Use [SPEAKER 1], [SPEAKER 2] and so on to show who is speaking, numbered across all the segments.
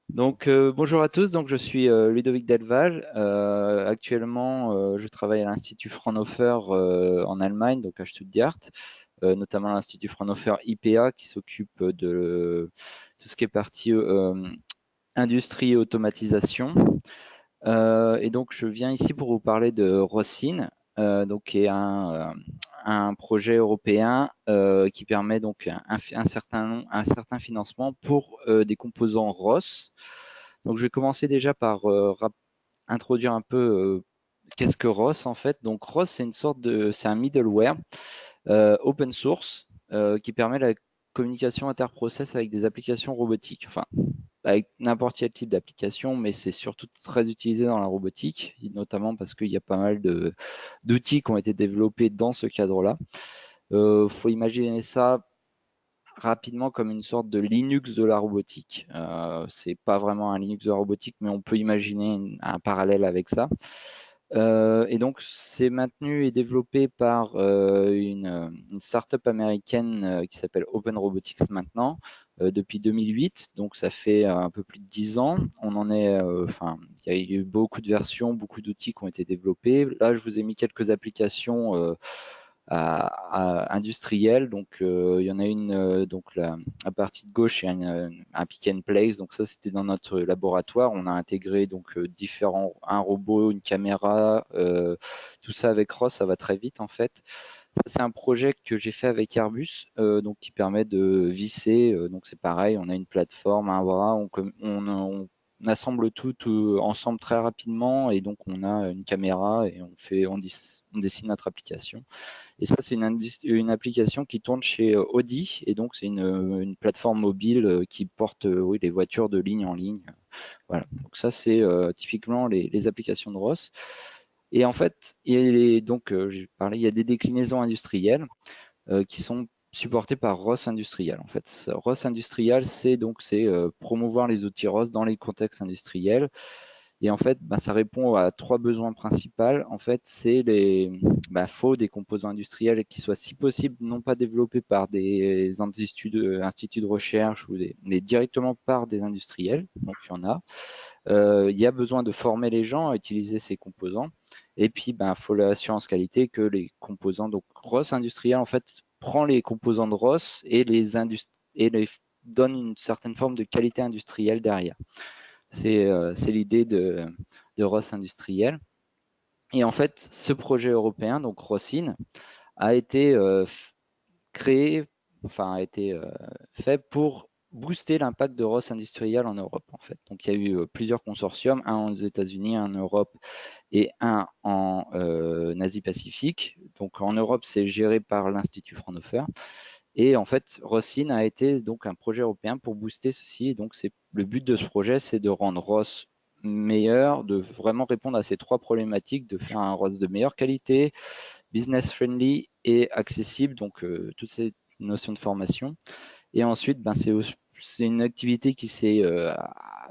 [SPEAKER 1] Bonjour à tous, donc je suis Ludovic Delval. Actuellement, je travaille à l'Institut Fraunhofer en Allemagne, donc à Stuttgart, notamment l'Institut Fraunhofer IPA qui s'occupe de tout ce qui est partie industrie et automatisation. Et donc, je viens ici pour vous parler de Rosin, qui est un projet européen qui permet donc un certain financement pour des composants ROS. Donc, je vais commencer déjà par introduire un peu qu'est-ce que ROS en fait. Donc, ROS, c'est un middleware open source qui permet la communication interprocess avec des applications robotiques. Enfin, avec n'importe quel type d'application, mais c'est surtout très utilisé dans la robotique, notamment parce qu'il y a pas mal d'outils qui ont été développés dans ce cadre-là. Faut imaginer ça rapidement comme une sorte de Linux de la robotique. C'est pas vraiment un Linux de la robotique, mais on peut imaginer un parallèle avec ça. Et donc, c'est maintenu et développé par une startup américaine qui s'appelle Open Robotics maintenant, depuis 2008. Donc, ça fait un peu plus de 10 ans. On en est, enfin, il y a eu beaucoup de versions, beaucoup d'outils qui ont été développés. Là, je vous ai mis quelques applications industrielle. Donc, il y en a une, donc la partie de gauche, il y a un pick and place. Donc, ça, c'était dans notre laboratoire. On a intégré donc un robot, une caméra, tout ça avec ROS, ça va très vite en fait. Ça, c'est un projet que j'ai fait avec Airbus, donc qui permet de visser. Donc, c'est pareil, on a une plateforme, un bras, on assemble tout ensemble très rapidement et donc on a une caméra et on dessine notre application. Et ça, c'est une application qui tourne chez Audi. Et donc, c'est une plateforme mobile qui porte oui, les voitures de ligne en ligne. Voilà. Donc, ça, c'est typiquement les applications de ROS. Et en fait, j'ai parlé, il y a des déclinaisons industrielles qui sont supportées par ROS Industrial. En fait, ROS Industrial, c'est promouvoir les outils ROS dans les contextes industriels. Et en fait, ça répond à trois besoins principaux. En fait, faut des composants industriels qui soient, si possible, non pas développés par des instituts de recherche mais directement par des industriels. Donc, il y en a. Il y a besoin de former les gens à utiliser ces composants. Et puis, il faut l'assurance qualité que les composants, donc ROS industriel, en fait, prend les composants de ROS et les donne une certaine forme de qualité industrielle derrière. C'est l'idée de ROS industriel. Et en fait, ce projet européen, donc ROSIN, a été créé, enfin a été fait pour booster l'impact de ROS industriel en Europe en fait. Donc il y a eu plusieurs consortiums, un aux États-Unis, un en Europe et un en Asie-Pacifique. Donc en Europe, c'est géré par l'Institut Fraunhofer. Et en fait, ROSIN a été donc un projet européen pour booster ceci. Et donc le but de ce projet, c'est de rendre ROS meilleur, de vraiment répondre à ces trois problématiques, de faire un ROS de meilleure qualité, business friendly et accessible, donc toutes ces notions de formation. Et ensuite, c'est une activité qui s'est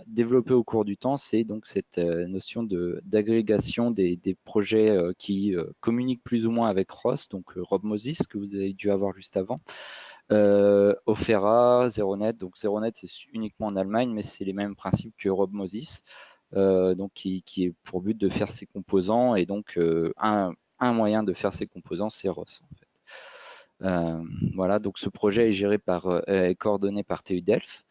[SPEAKER 1] développée au cours du temps, c'est donc cette notion d'agrégation des projets qui communiquent plus ou moins avec ROS, donc Rob Moses, que vous avez dû avoir juste avant, Ofera, Zeronet. Donc Zeronet, c'est uniquement en Allemagne, mais c'est les mêmes principes que Rob Moses, donc qui est pour but de faire ses composants. Et donc, un moyen de faire ses composants, c'est ROS. En fait. Voilà, donc ce projet est géré est coordonné par TU Delft.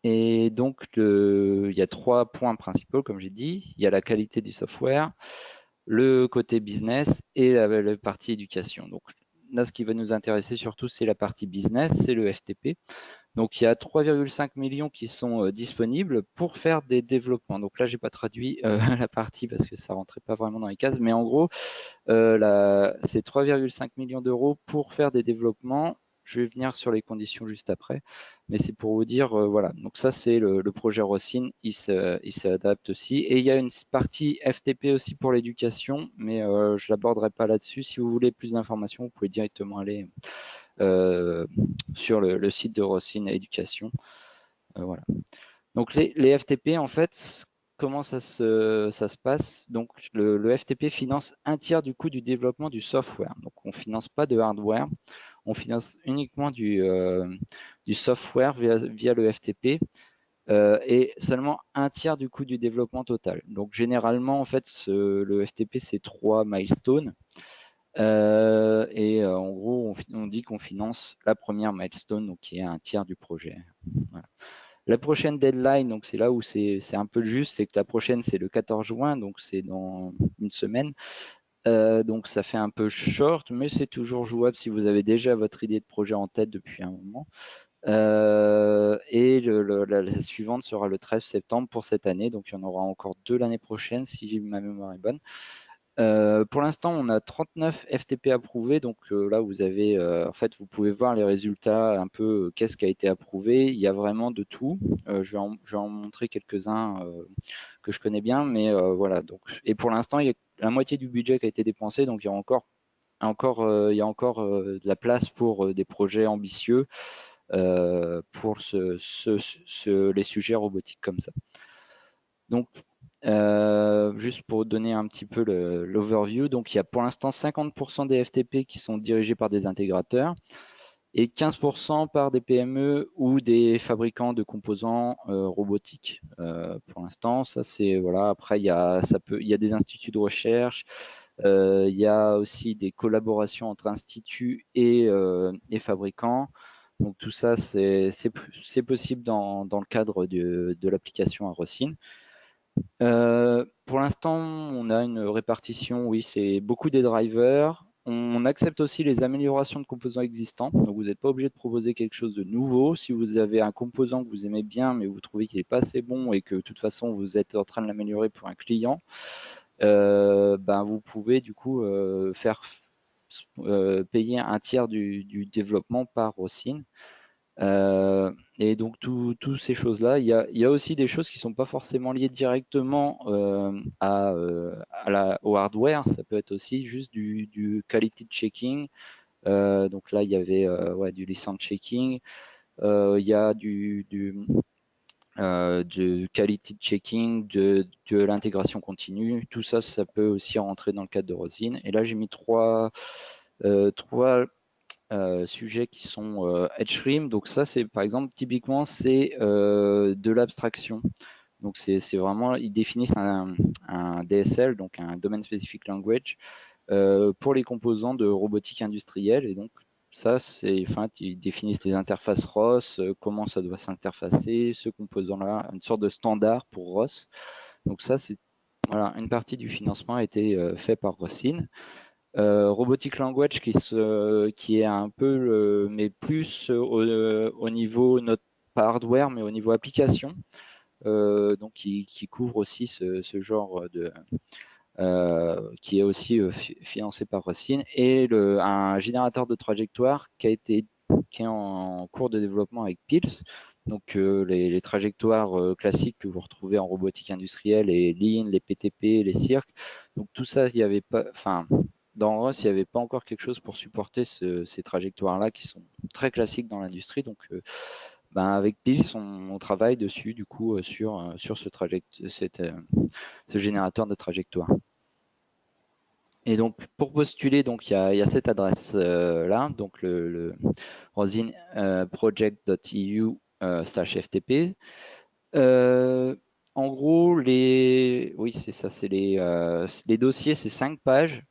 [SPEAKER 1] Et donc, il y a trois points principaux, comme j'ai dit. Il y a la qualité du software, le côté business et la partie éducation. Donc là, ce qui va nous intéresser surtout, c'est la partie business, c'est le FTP. Donc il y a 3,5 millions qui sont disponibles pour faire des développements. Donc là, j'ai pas traduit la partie parce que ça rentrait pas vraiment dans les cases, mais en gros, c'est 3,5 millions d'euros pour faire des développements. Je vais venir sur les conditions juste après, mais c'est pour vous dire, voilà. Donc ça, c'est le projet Rosin, il s'adapte aussi. Et il y a une partie FTP aussi pour l'éducation, mais je l'aborderai pas là-dessus. Si vous voulez plus d'informations, vous pouvez directement aller sur le site de Rosin Éducation. Voilà. Donc les FTP, en fait, comment ça se passe? Donc le FTP finance un tiers du coût du développement du software. Donc on ne finance pas de hardware, on finance uniquement du software via le FTP. Et seulement un tiers du coût du développement total. Donc généralement, en fait, le FTP, c'est 3 milestones. En gros, on dit qu'on finance la première milestone, donc qui est un tiers du projet. Voilà. La prochaine deadline, donc c'est là où c'est un peu juste, c'est que la prochaine, c'est le 14 juin, donc c'est dans une semaine. Donc ça fait un peu short, mais c'est toujours jouable si vous avez déjà votre idée de projet en tête depuis un moment. La suivante sera le 13 septembre pour cette année, donc il y en aura encore 2 l'année prochaine si ma mémoire est bonne. Pour l'instant, on a 39 FTP approuvés, donc là vous avez, en fait, vous pouvez voir les résultats un peu, qu'est-ce qui a été approuvé. Il y a vraiment de tout. Je vais en montrer quelques-uns que je connais bien, mais voilà. Donc, et pour l'instant, il y a la moitié du budget qui a été dépensé, donc il y a encore de la place pour des projets ambitieux pour les sujets robotiques comme ça. Donc, juste pour donner un petit peu l'overview, donc il y a pour l'instant 50% des FTP qui sont dirigés par des intégrateurs et 15% par des PME ou des fabricants de composants robotiques. Pour l'instant, ça c'est voilà. Après, il y a des instituts de recherche, il y a aussi des collaborations entre instituts et fabricants. Donc tout ça, c'est possible dans le cadre de l'application à Rossin. Pour l'instant, on a une répartition, oui, c'est beaucoup des drivers. On accepte aussi les améliorations de composants existants. Donc, vous n'êtes pas obligé de proposer quelque chose de nouveau. Si vous avez un composant que vous aimez bien, mais vous trouvez qu'il n'est pas assez bon et que de toute façon, vous êtes en train de l'améliorer pour un client, ben, vous pouvez du coup faire payer un tiers du développement par Rossin. Et donc, toutes ces choses-là, il y a aussi des choses qui ne sont pas forcément liées directement au hardware. Ça peut être aussi juste du quality checking. Donc là, il y avait ouais, du license checking. Il y a du quality checking, de l'intégration continue. Tout ça, ça peut aussi rentrer dans le cadre de Rosine. Et là, j'ai mis trois sujets qui sont EdgeStream. Donc ça, c'est par exemple, typiquement, c'est de l'abstraction. Donc c'est vraiment, ils définissent un DSL, donc un Domain Specific Language, pour les composants de robotique industrielle. Et donc ça, c'est, enfin, ils définissent les interfaces ROS, comment ça doit s'interfacer, ce composant-là, une sorte de standard pour ROS. Donc ça, c'est voilà, une partie du financement a été fait par Rossin. Robotic Language qui est un peu, mais plus au niveau, pas hardware, mais au niveau application, donc qui couvre aussi ce genre qui est aussi financé par Rossin, et un générateur de trajectoire qui est en cours de développement avec Pils. Donc les trajectoires classiques que vous retrouvez en robotique industrielle, les Lean, les PTP, les cirques. Donc tout ça, il n'y avait pas, enfin, dans ROS, il n'y avait pas encore quelque chose pour supporter ces trajectoires-là qui sont très classiques dans l'industrie. Donc ben, avec Pils, on travaille dessus du coup sur ce générateur de trajectoire. Et donc, pour postuler, donc il y a cette adresse là, donc le rosinproject.eu/ftp. En gros, oui, c'est ça, c'est les dossiers, c'est 5 pages.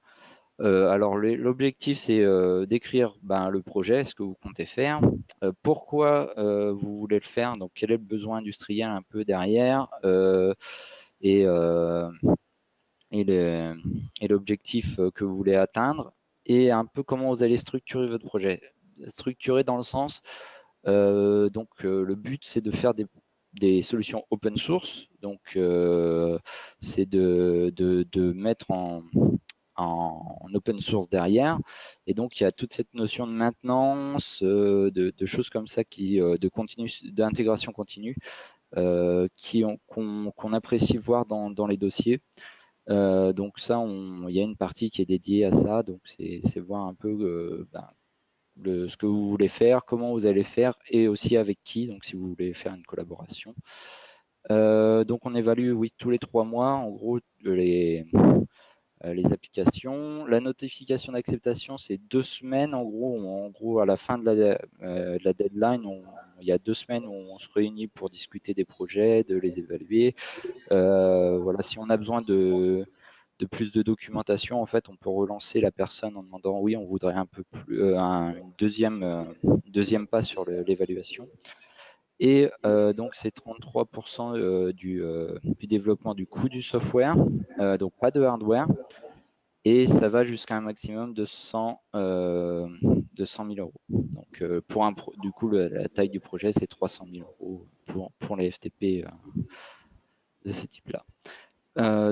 [SPEAKER 1] Alors, l'objectif, c'est d'écrire ben, le projet, ce que vous comptez faire, pourquoi vous voulez le faire, donc quel est le besoin industriel un peu derrière, et et l'objectif que vous voulez atteindre, et un peu comment vous allez structurer votre projet. Structurer dans le sens, le but c'est de faire des solutions open source, donc c'est de mettre en open source derrière, et donc il y a toute cette notion de maintenance, de choses comme ça, d'intégration continue, qu'on apprécie voir dans les dossiers. Donc ça, il y a une partie qui est dédiée à ça, donc c'est voir un peu ce que vous voulez faire, comment vous allez faire, et aussi avec qui, donc si vous voulez faire une collaboration. Donc on évalue, oui, tous les 3 mois, en gros, les applications. La notification d'acceptation, c'est 2 semaines en gros. En gros, à la fin de la deadline, il y a 2 semaines où on se réunit pour discuter des projets, de les évaluer. Voilà, si on a besoin de plus de documentation, en fait, on peut relancer la personne en demandant oui, on voudrait un peu plus, une deuxième pas sur l'évaluation. Et donc, c'est 33% du développement du coût du software, donc pas de hardware. Et ça va jusqu'à un maximum de 100 000 euros. Donc, du coup, la taille du projet, c'est 300 000 euros pour les FTP de ce type-là.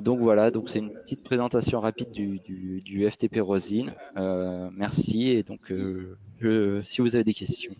[SPEAKER 1] Donc voilà, donc c'est une petite présentation rapide du FTP Rosine. Merci et donc si vous avez des questions.